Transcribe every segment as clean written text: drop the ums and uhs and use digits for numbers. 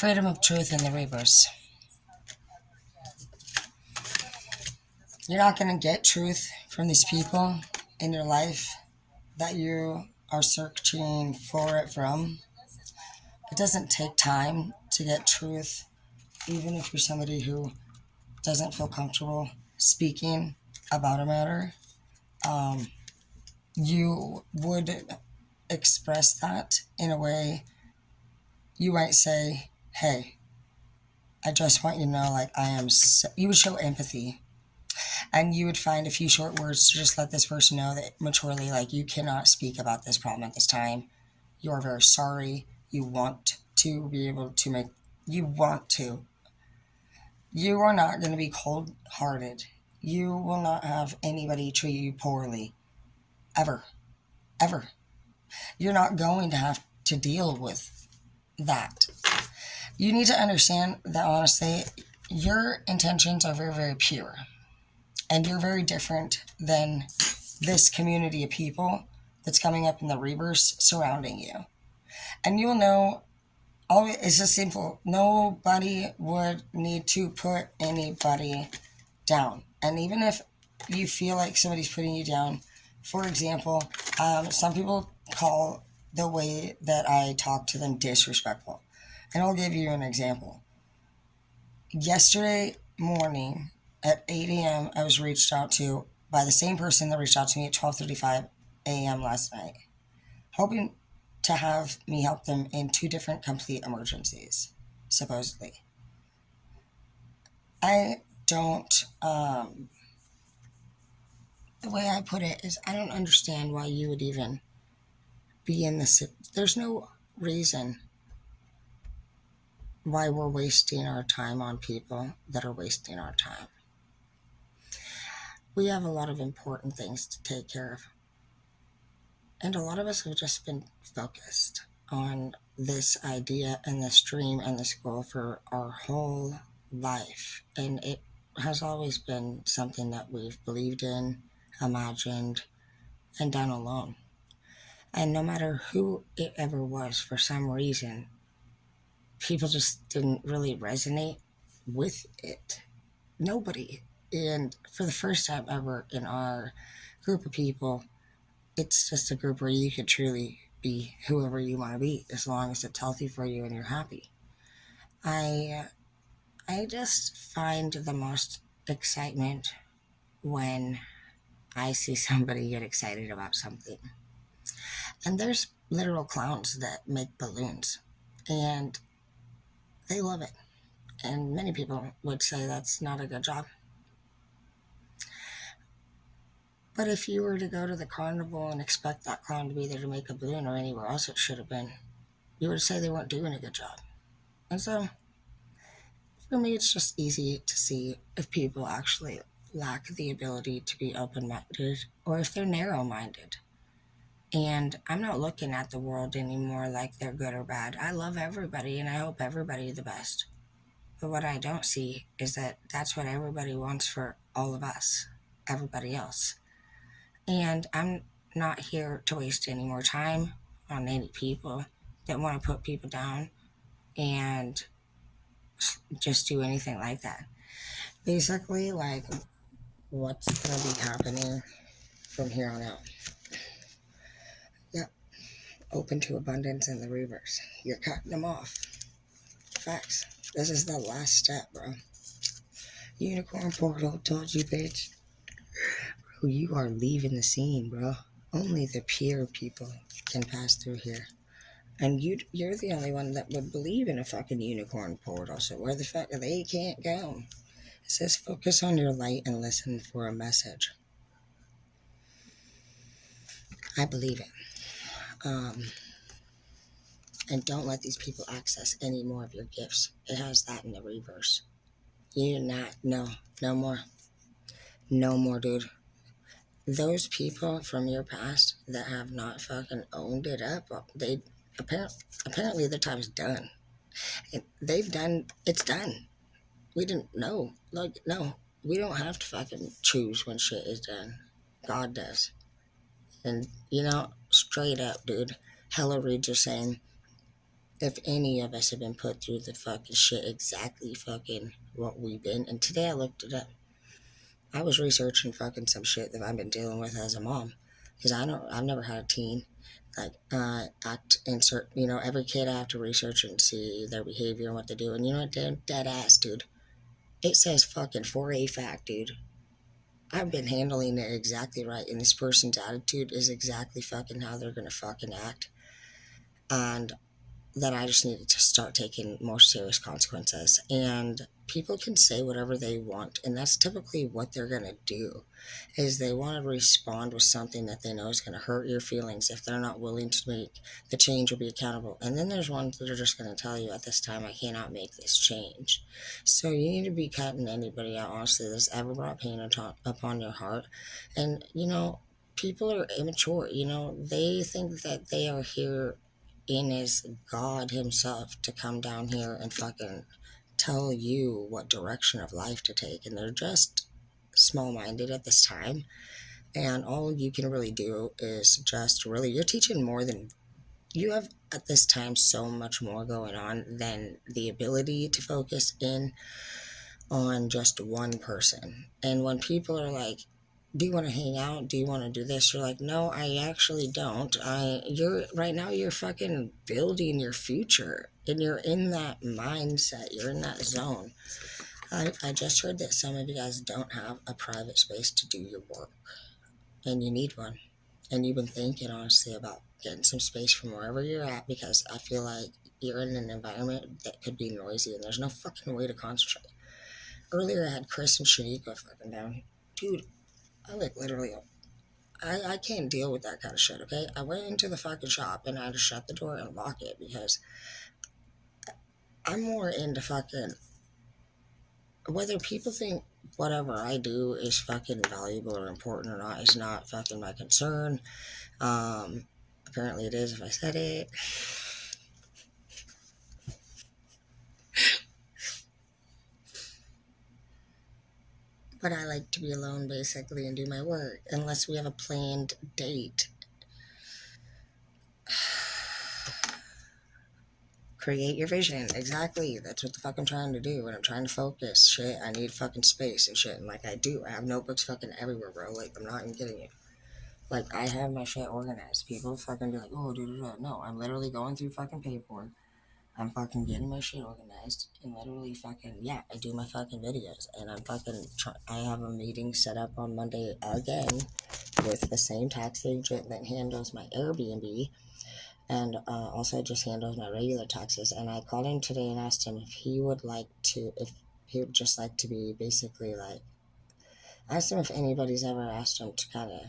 Freedom of truth in the reverse. You're not going to get truth from these people in your life that you are searching for it from. It doesn't take time to get truth, even if you're somebody who doesn't feel comfortable speaking about a matter. You would express that in a way. You might say, hey, I just want you to know, like, you would show empathy, and you would find a few short words to just let this person know that maturely, like, you cannot speak about this problem at this time. You are very sorry. You want to be able to you want to. You are not going to be cold-hearted. You will not have anybody treat you poorly. Ever. Ever. You're not going to have to deal with that. You need to understand that, honestly, your intentions are very, very pure. And you're very different than this community of people that's coming up in the reverse surrounding you. And you'll know, it's just simple. Nobody would need to put anybody down. And even if you feel like somebody's putting you down, for example, some people call the way that I talk to them disrespectful. And I'll give you an example. Yesterday morning at 8 a.m., I was reached out to by the same person that reached out to me at 12:35 a.m. last night, hoping to have me help them in 2 different complete emergencies, supposedly. I don't, the way I put it is, I don't understand why you would even be in this. There's no reason why we're wasting our time on people that are wasting our time. We have a lot of important things to take care of. And a lot of us have just been focused on this idea and this dream and this goal for our whole life. And it has always been something that we've believed in, imagined, and done alone. And no matter who it ever was, for some reason, people just didn't really resonate with it. Nobody. And for the first time ever in our group of people, it's just a group where you could truly be whoever you want to be, as long as it's healthy for you and you're happy. I just find the most excitement when I see somebody get excited about something. And there's literal clowns that make balloons, and they love it. And many people would say that's not a good job. But if you were to go to the carnival and expect that clown to be there to make a balloon, or anywhere else it should have been, you would say they weren't doing a good job. And so, for me, it's just easy to see if people actually lack the ability to be open-minded, or if they're narrow-minded. And I'm not looking at the world anymore like they're good or bad. I love everybody, and I hope everybody the best. But what I don't see is that that's what everybody wants for all of us, everybody else. And I'm not here to waste any more time on any people that want to put people down and just do anything like that. Basically, like, what's going to be happening from here on out? Yep, open to abundance in the reverse. You're cutting them off. Facts. This is the last step, bro. Unicorn portal told you, bitch. Bro, you are leaving the scene, bro. Only the pure people can pass through here. And you're the only one that would believe in a fucking unicorn portal. So where the fuck they can't go? It says focus on your light and listen for a message. I believe it. And don't let these people access any more of your gifts. It has that in the reverse. No more. No more, dude. Those people from your past that have not fucking owned it up, they apparently their time's done. It's done. We didn't know. Like, no, we don't have to fucking choose when shit is done. God does. And, straight up, dude, Hella Reeds are saying, if any of us have been put through the fucking shit exactly fucking what we've been. And today I looked it up. I was researching fucking some shit that I've been dealing with as a mom. Because I've never had a teen like insert, every kid I have to research and see their behavior and what they do. And you know what, dead ass, dude. It says fucking for a fact, dude. I've been handling it exactly right, and this person's attitude is exactly fucking how they're gonna fucking act. And that I just needed to start taking more serious consequences. And people can say whatever they want, and that's typically what they're gonna do, is they want to respond with something that they know is gonna hurt your feelings if they're not willing to make the change or be accountable. And then there's ones that are just gonna tell you at this time I cannot make this change. So you need to be cutting anybody out, honestly, that's ever brought pain upon your heart. And people are immature. They think that they are here in is God Himself to come down here and fucking tell you what direction of life to take. And they're just small minded at this time. And all you can really do is just really, you're teaching more than you have at this time, so much more going on than the ability to focus in on just one person. And when people are like, do you want to hang out? Do you want to do this? You're like, no, I actually don't. You're right now, you're fucking building your future, and you're in that mindset. You're in that zone. I just heard that some of you guys don't have a private space to do your work, and you need one. And you've been thinking honestly about getting some space from wherever you're at, because I feel like you're in an environment that could be noisy, and there's no fucking way to concentrate. Earlier, I had Chris and Shanika fucking down. Dude, I literally, I can't deal with that kind of shit, okay? I went into the fucking shop and I had to shut the door and lock it because I'm more into fucking, whether people think whatever I do is fucking valuable or important or not is not fucking my concern. Apparently it is if I said it. But I like to be alone basically and do my work unless we have a planned date. Create your vision. Exactly. That's what the fuck I'm trying to do. When I'm trying to focus, shit, I need fucking space and shit. And like I do. I have notebooks fucking everywhere, bro. Like, I'm not even kidding you. Like, I have my shit organized. People fucking be like, oh, no, I'm literally going through fucking paperwork. I'm fucking getting my shit organized. And literally fucking, yeah, I do my fucking videos. And I'm fucking, I have a meeting set up on Monday again with the same tax agent that handles my Airbnb. And also just handles my regular taxes. And I called him today and asked him if he would just like to be basically like, I asked him if anybody's ever asked him to kind of,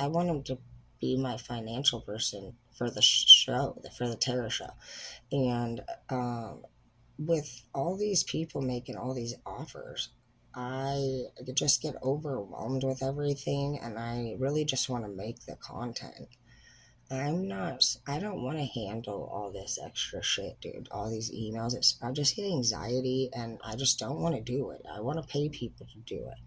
I want him to be my financial person for the show, for the terror show. And with all these people making all these offers, I just get overwhelmed with everything, and I really just want to make the content. I don't want to handle all this extra shit, dude. All these emails. I just get anxiety and I just don't want to do it. I want to pay people to do it.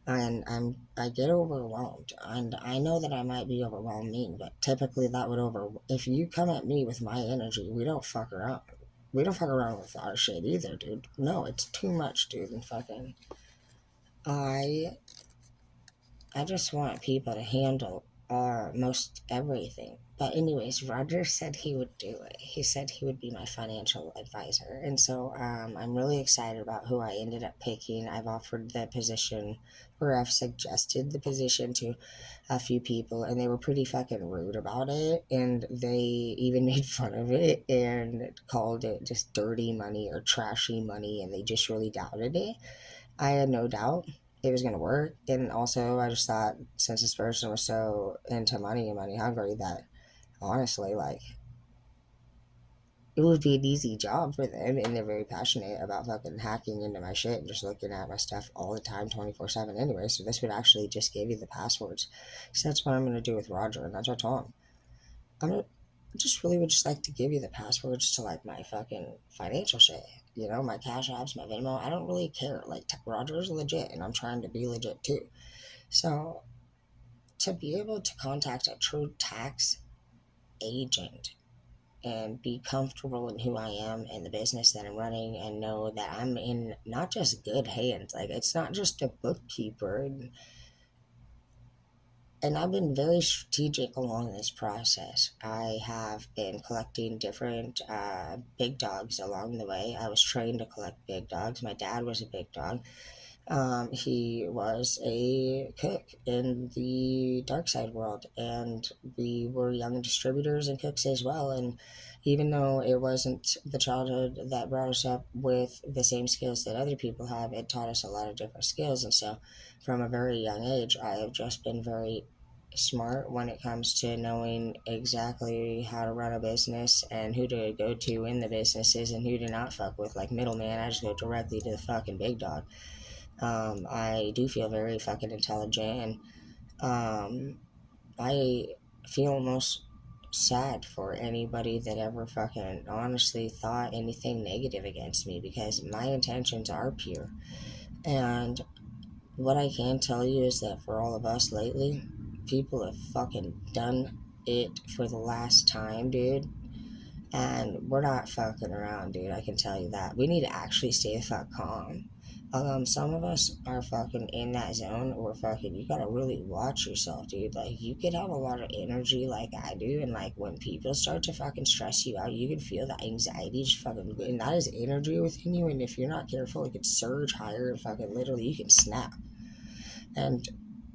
And I get overwhelmed. And I know that I might be overwhelming, but typically that would if you come at me with my energy, we don't fuck around. We don't fuck around with our shit either, dude. No, it's too much, dude. And fucking, I just want people to handle most everything. But anyways, Roger said he would do it. He said he would be my financial advisor. And so I'm really excited about who I ended up picking. I've offered the position, or I've suggested the position to a few people, and they were pretty fucking rude about it. And they even made fun of it and called it just dirty money or trashy money, and they just really doubted it. I had no doubt it was going to work. And also, I just thought since this person was so into money and money hungry, that honestly, like, it would be an easy job for them. And they're very passionate about fucking hacking into my shit and just looking at my stuff all the time, 24/7 anyway. So this would actually just give you the passwords. So that's what I'm going to do with Roger. And that's what I told him. Just really would just like to give you the passwords to like my fucking financial shit. My Cash Apps, my Venmo. I don't really care. Like, Roger's legit, and I'm trying to be legit too. So, to be able to contact a true tax agent and be comfortable in who I am and the business that I'm running, and know that I'm in not just good hands. Like, it's not just a bookkeeper. And I've been very strategic along this process. I have been collecting different big dogs along the way. I was trained to collect big dogs. My dad was a big dog. He was a cook in the dark side world, and we were young distributors and cooks as well. And even though it wasn't the childhood that brought us up with the same skills that other people have, it taught us a lot of different skills. And so, from a very young age, I have just been very smart when it comes to knowing exactly how to run a business and who to go to in the businesses and who to not fuck with. Like middleman, I just go directly to the fucking big dog. I do feel very fucking intelligent, and I feel almost sad for anybody that ever fucking honestly thought anything negative against me, because my intentions are pure. And what I can tell you is that for all of us lately, people have fucking done it for the last time, dude. And we're not fucking around, dude. I can tell you that. We need to actually stay the fuck calm. Some of us are fucking in that zone where fucking you gotta really watch yourself, dude. Like, you could have a lot of energy like I do, and like when people start to fucking stress you out, you can feel that anxiety just fucking, and that is energy within you. And if you're not careful, it could surge higher and fucking literally you can snap. And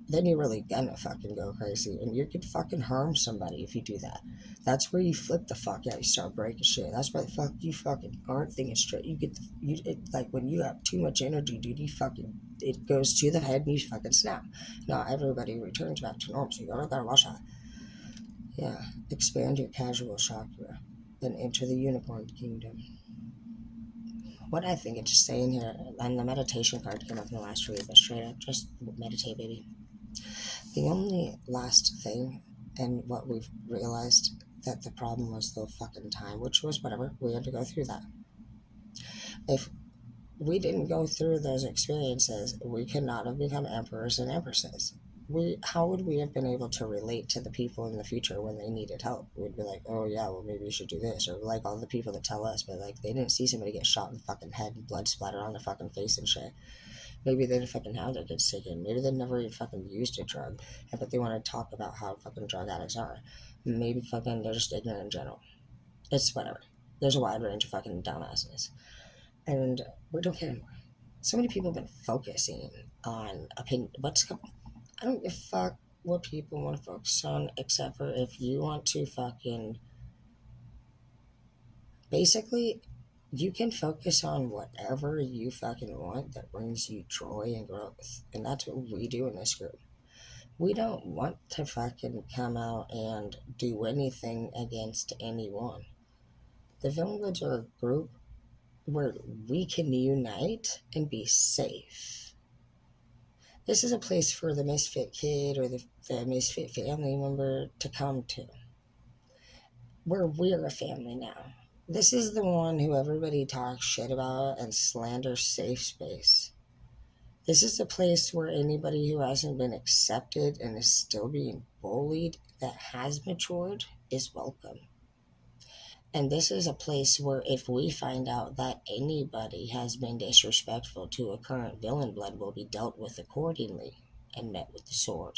then you're really gonna fucking go crazy, and you could fucking harm somebody if you do that. That's where you flip the fuck out. You start breaking shit. That's why the fuck you fucking aren't thinking straight. You get like when you have too much energy, dude. You fucking it goes to the head and you fucking snap. Now everybody returns back to normal. So you gotta watch that. Yeah, expand your casual chakra, then enter the unicorn kingdom. What I think it's just saying here, and the meditation card came up in the last read, but straight up, just meditate, baby. The only last thing, and what we've realized, that the problem was the fucking time, which was whatever, we had to go through that. If we didn't go through those experiences, we could not have become emperors and empresses. How would we have been able to relate to the people in the future when they needed help? We'd be like, oh yeah, well maybe you should do this, or like all the people that tell us, but like they didn't see somebody get shot in the fucking head and blood splatter on their fucking face and shit. Maybe they didn't fucking have their kids taken. Maybe they never even fucking used a drug, but they want to talk about how fucking drug addicts are. Maybe fucking they're just ignorant in general. It's whatever. There's a wide range of fucking dumbasses, and we don't care anymore. So many people have been focusing on opinion. I don't give a fuck what people want to focus on, except for if you want to fucking. Basically, you can focus on whatever you fucking want that brings you joy and growth. And that's what we do in this group. We don't want to fucking come out and do anything against anyone. The Village are a group where we can unite and be safe. This is a place for the misfit kid or the misfit family member to come to, where we're a family now. This is the one who everybody talks shit about and slanders safe space. This is a place where anybody who hasn't been accepted and is still being bullied that has matured is welcome. And this is a place where if we find out that anybody has been disrespectful to a current villain, blood will be dealt with accordingly and met with the sword.